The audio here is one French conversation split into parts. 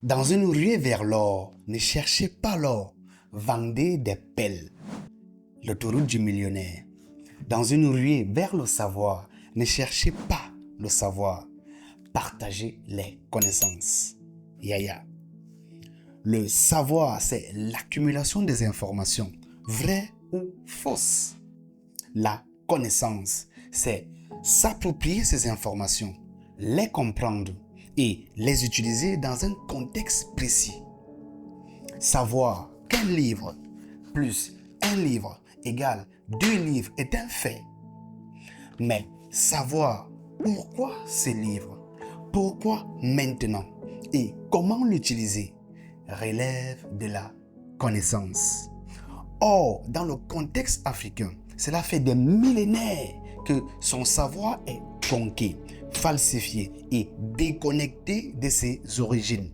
Dans une ruée vers l'or, ne cherchez pas l'or, vendez des pelles. L'autoroute du millionnaire. Dans une ruée vers le savoir, ne cherchez pas le savoir, partagez les connaissances. Yaya. Le savoir, c'est l'accumulation des informations, vraies ou fausses. La connaissance, c'est s'approprier ces informations, les comprendre et les utiliser dans un contexte précis. Savoir qu'un livre plus un livre égale 2 livres est un fait. Mais savoir pourquoi ces livres, pourquoi maintenant et comment l'utiliser relève de la connaissance. Or, dans le contexte africain, cela fait des millénaires que son savoir est tronqué, falsifié et déconnecté de ses origines.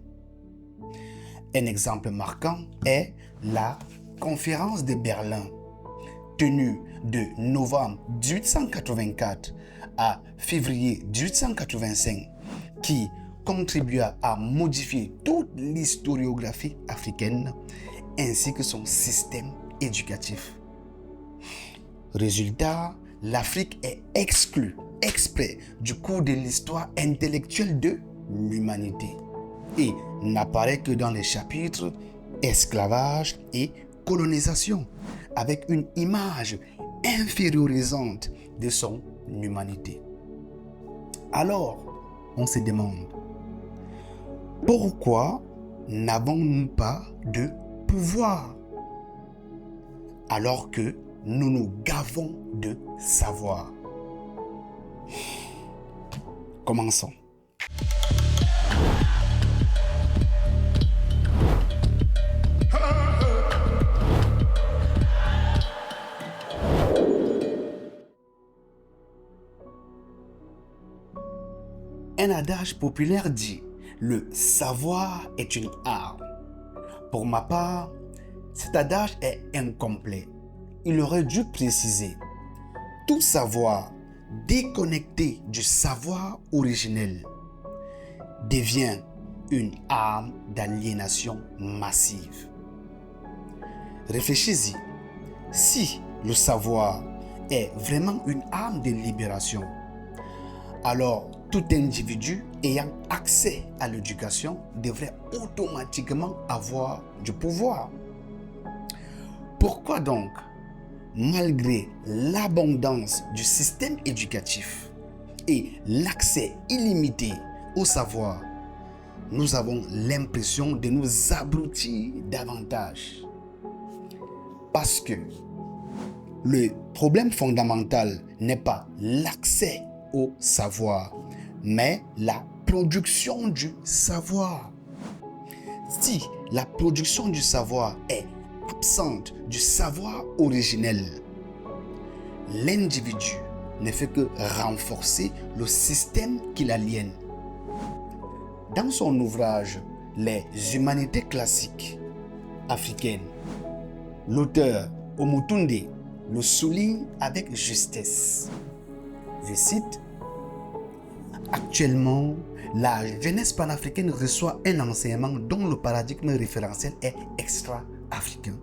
Un exemple marquant est la conférence de Berlin, tenue de novembre 1884 à février 1885, qui contribua à modifier toute l'historiographie africaine ainsi que son système éducatif. Résultat, l'Afrique est exclue exprès du cours de l'histoire intellectuelle de l'humanité et n'apparaît que dans les chapitres esclavage et colonisation, avec une image infériorisante de son humanité. Alors, on se demande, pourquoi n'avons-nous pas de pouvoir alors que nous nous gavons de savoir? Commençons. Un adage populaire dit « Le savoir est une arme ». Pour ma part, cet adage est incomplet. Il aurait dû préciser « Tout savoir déconnecté du savoir originel devient une arme d'aliénation massive ». Réfléchissez-y. Si le savoir est vraiment une arme de libération, alors tout individu ayant accès à l'éducation devrait automatiquement avoir du pouvoir. Pourquoi donc, malgré l'abondance du système éducatif et l'accès illimité au savoir, nous avons l'impression de nous abrutir davantage? Parce que le problème fondamental n'est pas l'accès au savoir, mais la production du savoir. Si la production du savoir est absente du savoir originel, l'individu ne fait que renforcer le système qui l'aliène. Dans son ouvrage « Les humanités classiques africaines », l'auteur Omotunde le souligne avec justesse. Je cite, « Actuellement, la jeunesse panafricaine reçoit un enseignement dont le paradigme référentiel est extra-africain.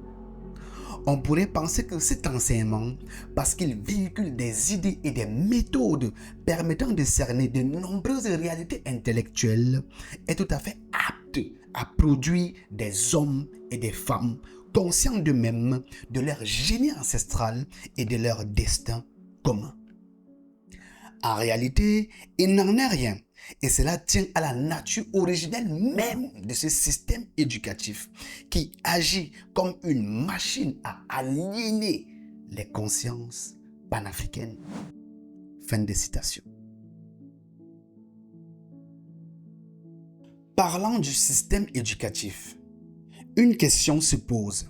On pourrait penser que cet enseignement, parce qu'il véhicule des idées et des méthodes permettant de cerner de nombreuses réalités intellectuelles, est tout à fait apte à produire des hommes et des femmes conscients d'eux-mêmes, de leur génie ancestral et de leur destin commun. En réalité, il n'en est rien. Et cela tient à la nature originelle même de ce système éducatif qui agit comme une machine à aliéner les consciences panafricaines. Fin de citation. Parlant du système éducatif, une question se pose.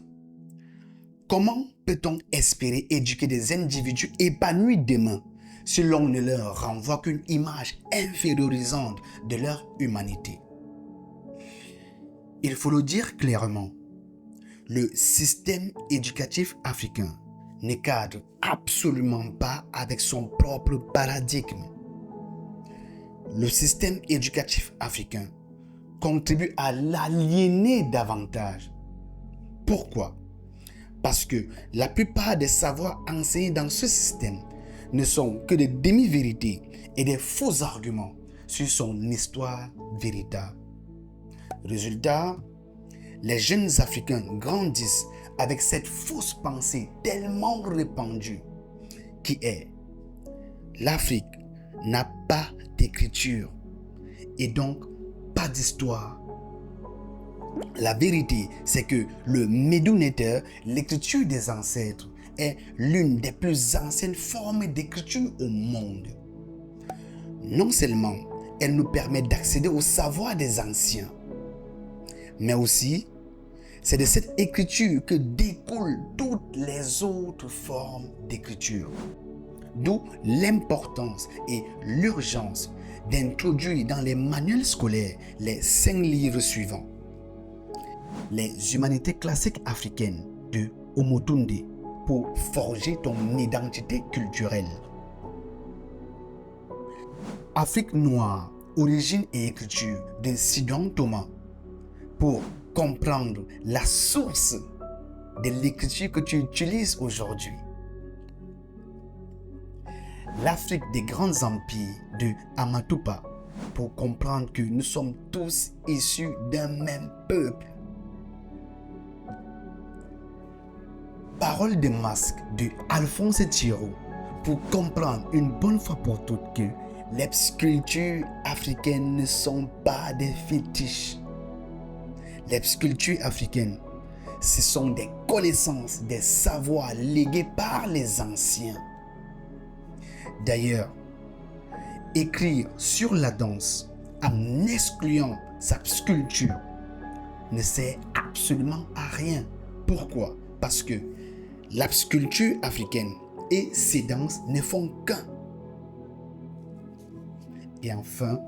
Comment peut-on espérer éduquer des individus épanouis demain si l'on ne leur renvoie qu'une image infériorisante de leur humanité? Il faut le dire clairement, le système éducatif africain ne cadre absolument pas avec son propre paradigme. Le système éducatif africain contribue à l'aliéner davantage. Pourquoi? Parce que la plupart des savoirs enseignés dans ce système ne sont que des demi-vérités et des faux arguments sur son histoire véritable. Résultat, les jeunes Africains grandissent avec cette fausse pensée tellement répandue qui est: l'Afrique n'a pas d'écriture et donc pas d'histoire. La vérité, c'est que le Medu Neter, l'écriture des ancêtres, est l'une des plus anciennes formes d'écriture au monde. Non seulement elle nous permet d'accéder au savoir des anciens, mais aussi c'est de cette écriture que découlent toutes les autres formes d'écriture. D'où l'importance et l'urgence d'introduire dans les manuels scolaires les 5 livres suivants. Les humanités classiques africaines de Omotunde pour forger ton identité culturelle. Afrique noire, origine et écriture de Sidon Thomas pour comprendre la source de l'écriture que tu utilises aujourd'hui. L'Afrique des grands empires de Amatupa pour comprendre que nous sommes tous issus d'un même peuple. Parole de masque de Alphonse Thiraud pour comprendre une bonne fois pour toutes que les sculptures africaines ne sont pas des fétiches. Les sculptures africaines, ce sont des connaissances, des savoirs légués par les anciens. D'ailleurs, écrire sur la danse en excluant sa sculpture ne sert absolument à rien. Pourquoi? Parce que la sculpture africaine et ses danses ne font qu'un. Et enfin,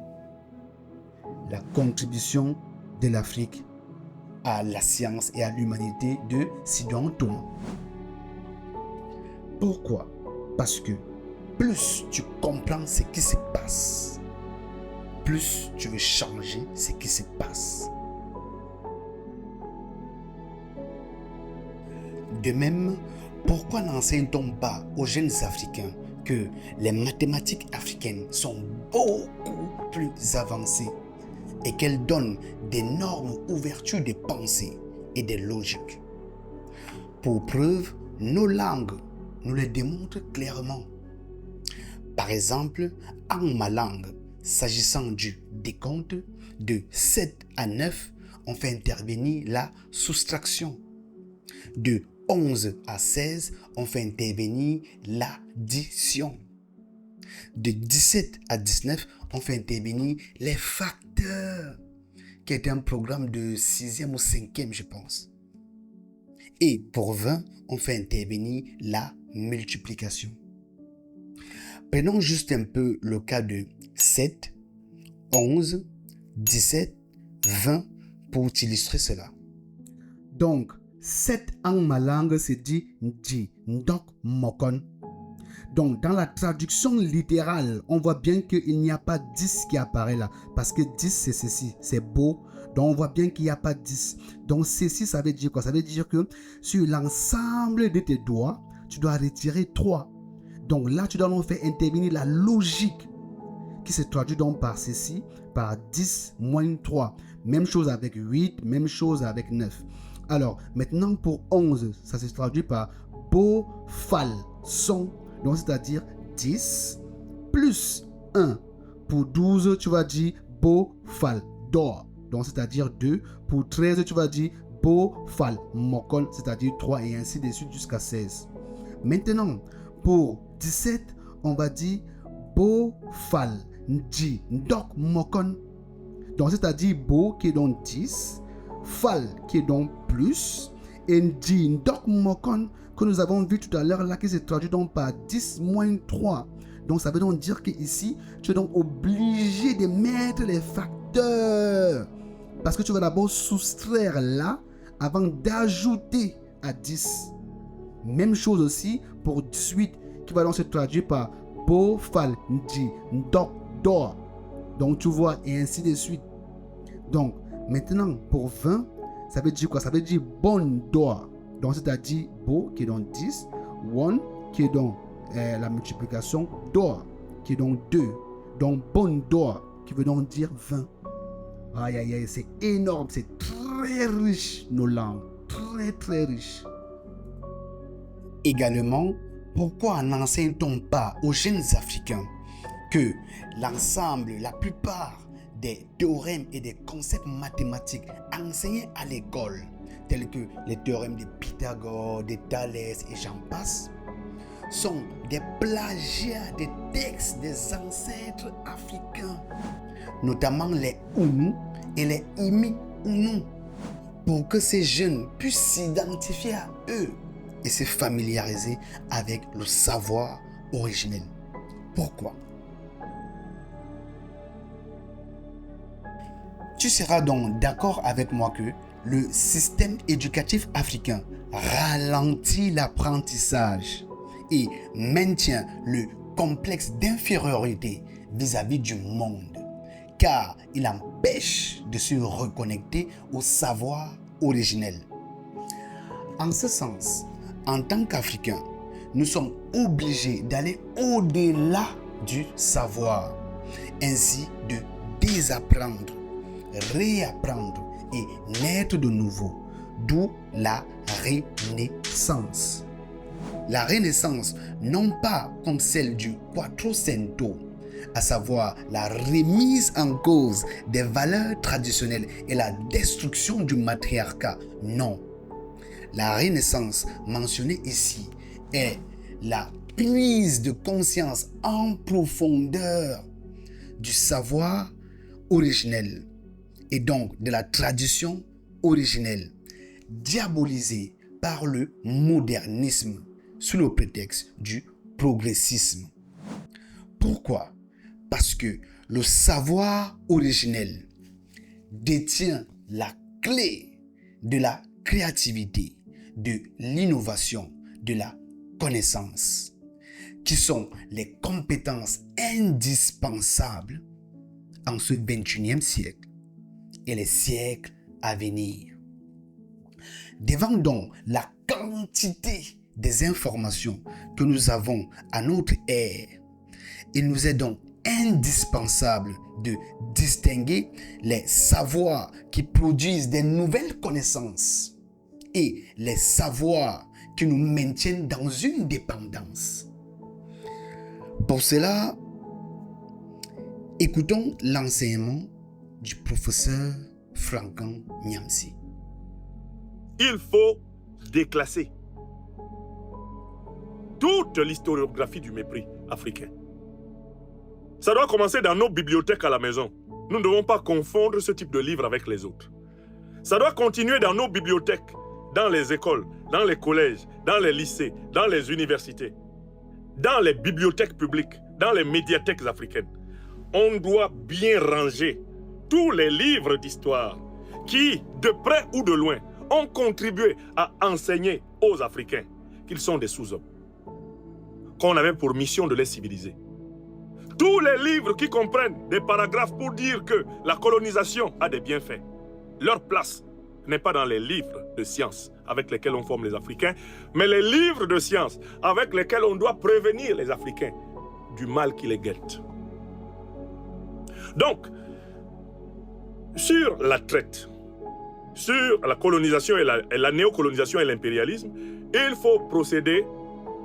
la contribution de l'Afrique à la science et à l'humanité de Sidon Thomas. Pourquoi? Parce que plus tu comprends ce qui se passe, plus tu veux changer ce qui se passe. De même, pourquoi n'enseigne-t-on pas aux jeunes Africains que les mathématiques africaines sont beaucoup plus avancées et qu'elles donnent d'énormes ouvertures de pensée et de logique? Pour preuve, nos langues nous le démontrent clairement. Par exemple, en ma langue, s'agissant du décompte, de 7 à 9, on fait intervenir la soustraction. De 11 à 16, on fait intervenir l'addition. De 17 à 19, on fait intervenir les facteurs, qui est un programme de 6e ou 5e, je pense. Et pour 20, on fait intervenir la multiplication. Prenons juste un peu le cas de 7, 11, 17, 20 pour illustrer cela. Donc, 7 en ma langue se dit Nji, Ndok, Mokon. Donc, dans la traduction littérale, on voit bien qu'il n'y a pas 10 qui apparaît là. Parce que 10, c'est ceci, c'est beau. Donc, on voit bien qu'il n'y a pas 10. Donc, ceci, ça veut dire quoi? Ça veut dire que sur l'ensemble de tes doigts, tu dois retirer 3. Donc là, tu dois donc faire intervenir la logique qui se traduit donc par ceci, par 10 moins 3. Même chose avec 8, même chose avec 9. Alors, maintenant pour 11, ça se traduit par beau, fal, son. Donc, c'est-à-dire 10 plus 1. Pour 12, tu vas dire beau, fal, d'or. Donc, c'est-à-dire 2. Pour 13, tu vas dire beau, fal, mokon, c'est-à-dire 3 et ainsi de suite jusqu'à 16. Maintenant, pour 17, on va dire Bo Fal Nji Ndok Mokon. Donc, c'est-à-dire Bo qui est donc 10, Fal qui est donc plus, et Nji Ndok Mokon que nous avons vu tout à l'heure là qui se traduit donc par 10 moins 3. Donc, ça veut donc dire qu'ici, tu es donc obligé de mettre les facteurs. Parce que tu vas d'abord soustraire là avant d'ajouter à 10. Même chose aussi pour 18 qui va donc se traduire par Bo Fal Nji Ndok Dor. Donc tu vois et ainsi de suite. Donc, maintenant, pour 20, ça veut dire quoi? Ça veut dire bon doigt. Donc, c'est-à-dire beau qui est donc 10, one qui est donc la multiplication, doigt qui est donc 2. Donc, bon doigt qui veut donc dire 20. Aïe, aïe, aïe, c'est énorme, c'est très riche, nos langues. Très, très riche. Également, pourquoi n'enseigne-t-on pas aux jeunes Africains que l'ensemble, la plupart des théorèmes et des concepts mathématiques enseignés à l'école, tels que les théorèmes de Pythagore, de Thalès et j'en passe, sont des plagiats des textes des ancêtres africains, notamment les Ounu et les Imi-Ounu, pour que ces jeunes puissent s'identifier à eux et se familiariser avec le savoir originel. Pourquoi? Tu seras donc d'accord avec moi que le système éducatif africain ralentit l'apprentissage et maintient le complexe d'infériorité vis-à-vis du monde, car il empêche de se reconnecter au savoir originel. En ce sens, en tant qu'Africains, nous sommes obligés d'aller au-delà du savoir, ainsi de désapprendre, réapprendre et naître de nouveau, d'où la Renaissance. La Renaissance, non pas comme celle du Quattrocento, à savoir la remise en cause des valeurs traditionnelles et la destruction du matriarcat, non. La Renaissance mentionnée ici est la prise de conscience en profondeur du savoir originel et donc de la tradition originelle, diabolisée par le modernisme sous le prétexte du progressisme. Pourquoi? Parce que le savoir originel détient la clé de la créativité, de l'innovation, de la connaissance, qui sont les compétences indispensables en ce 21e siècle et les siècles à venir. Devant donc la quantité des informations que nous avons à notre ère, il nous est donc indispensable de distinguer les savoirs qui produisent des nouvelles connaissances et les savoirs qui nous maintiennent dans une dépendance. Pour cela, écoutons l'enseignement du professeur Franklin Nyamsi. Il faut déclasser toute l'historiographie du mépris africain. Ça doit commencer dans nos bibliothèques à la maison. Nous ne devons pas confondre ce type de livre avec les autres. Ça doit continuer dans nos bibliothèques, dans les écoles, dans les collèges, dans les lycées, dans les universités, dans les bibliothèques publiques, dans les médiathèques africaines. On doit bien ranger tous les livres d'histoire qui, de près ou de loin, ont contribué à enseigner aux Africains qu'ils sont des sous-hommes, qu'on avait pour mission de les civiliser. Tous les livres qui comprennent des paragraphes pour dire que la colonisation a des bienfaits, leur place n'est pas dans les livres de sciences avec lesquels on forme les Africains, mais les livres de sciences avec lesquels on doit prévenir les Africains du mal qui les guette. Donc, sur la traite, sur la colonisation et la néocolonisation et l'impérialisme, il faut procéder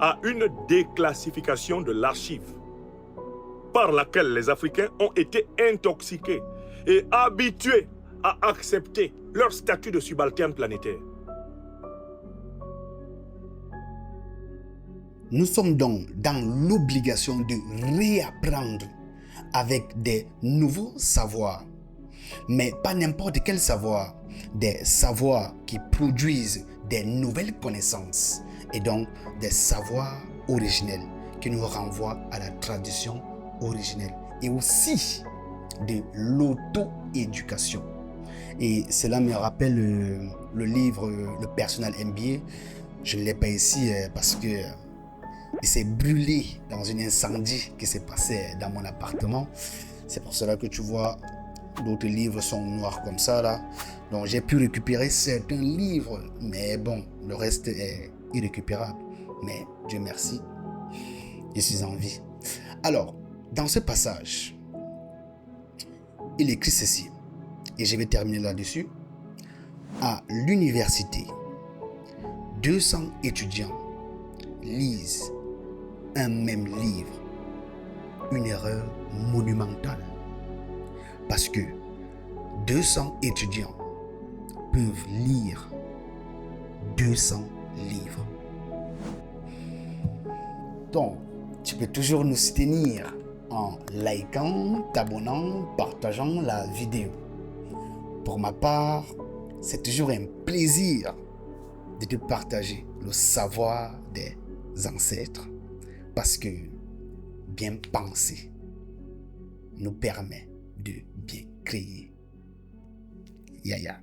à une déclassification de l'archive par laquelle les Africains ont été intoxiqués et habitués à accepter leur statut de subalterne planétaire. Nous sommes donc dans l'obligation de réapprendre avec des nouveaux savoirs, mais pas n'importe quel savoir, des savoirs qui produisent des nouvelles connaissances et donc des savoirs originels qui nous renvoient à la tradition originelle et aussi de l'auto-éducation. Et cela me rappelle le livre Le Personal MBA. Je ne l'ai pas ici parce que il s'est brûlé dans un incendie qui s'est passé dans mon appartement. C'est pour cela que tu vois, D'autres livres sont noirs comme ça, là. Donc, j'ai pu récupérer certains livres. Mais bon, le reste est irrécupérable. Mais, Dieu merci, je suis en vie. Alors, dans ce passage, il écrit ceci. Et je vais terminer là-dessus. À l'université, 200 étudiants lisent un même livre. Une erreur monumentale. Parce que 200 étudiants peuvent lire 200 livres. Donc, tu peux toujours nous soutenir en likant, t'abonnant, partageant la vidéo. Pour ma part, c'est toujours un plaisir de te partager le savoir des ancêtres parce que bien penser nous permet de bien créer. Yaya.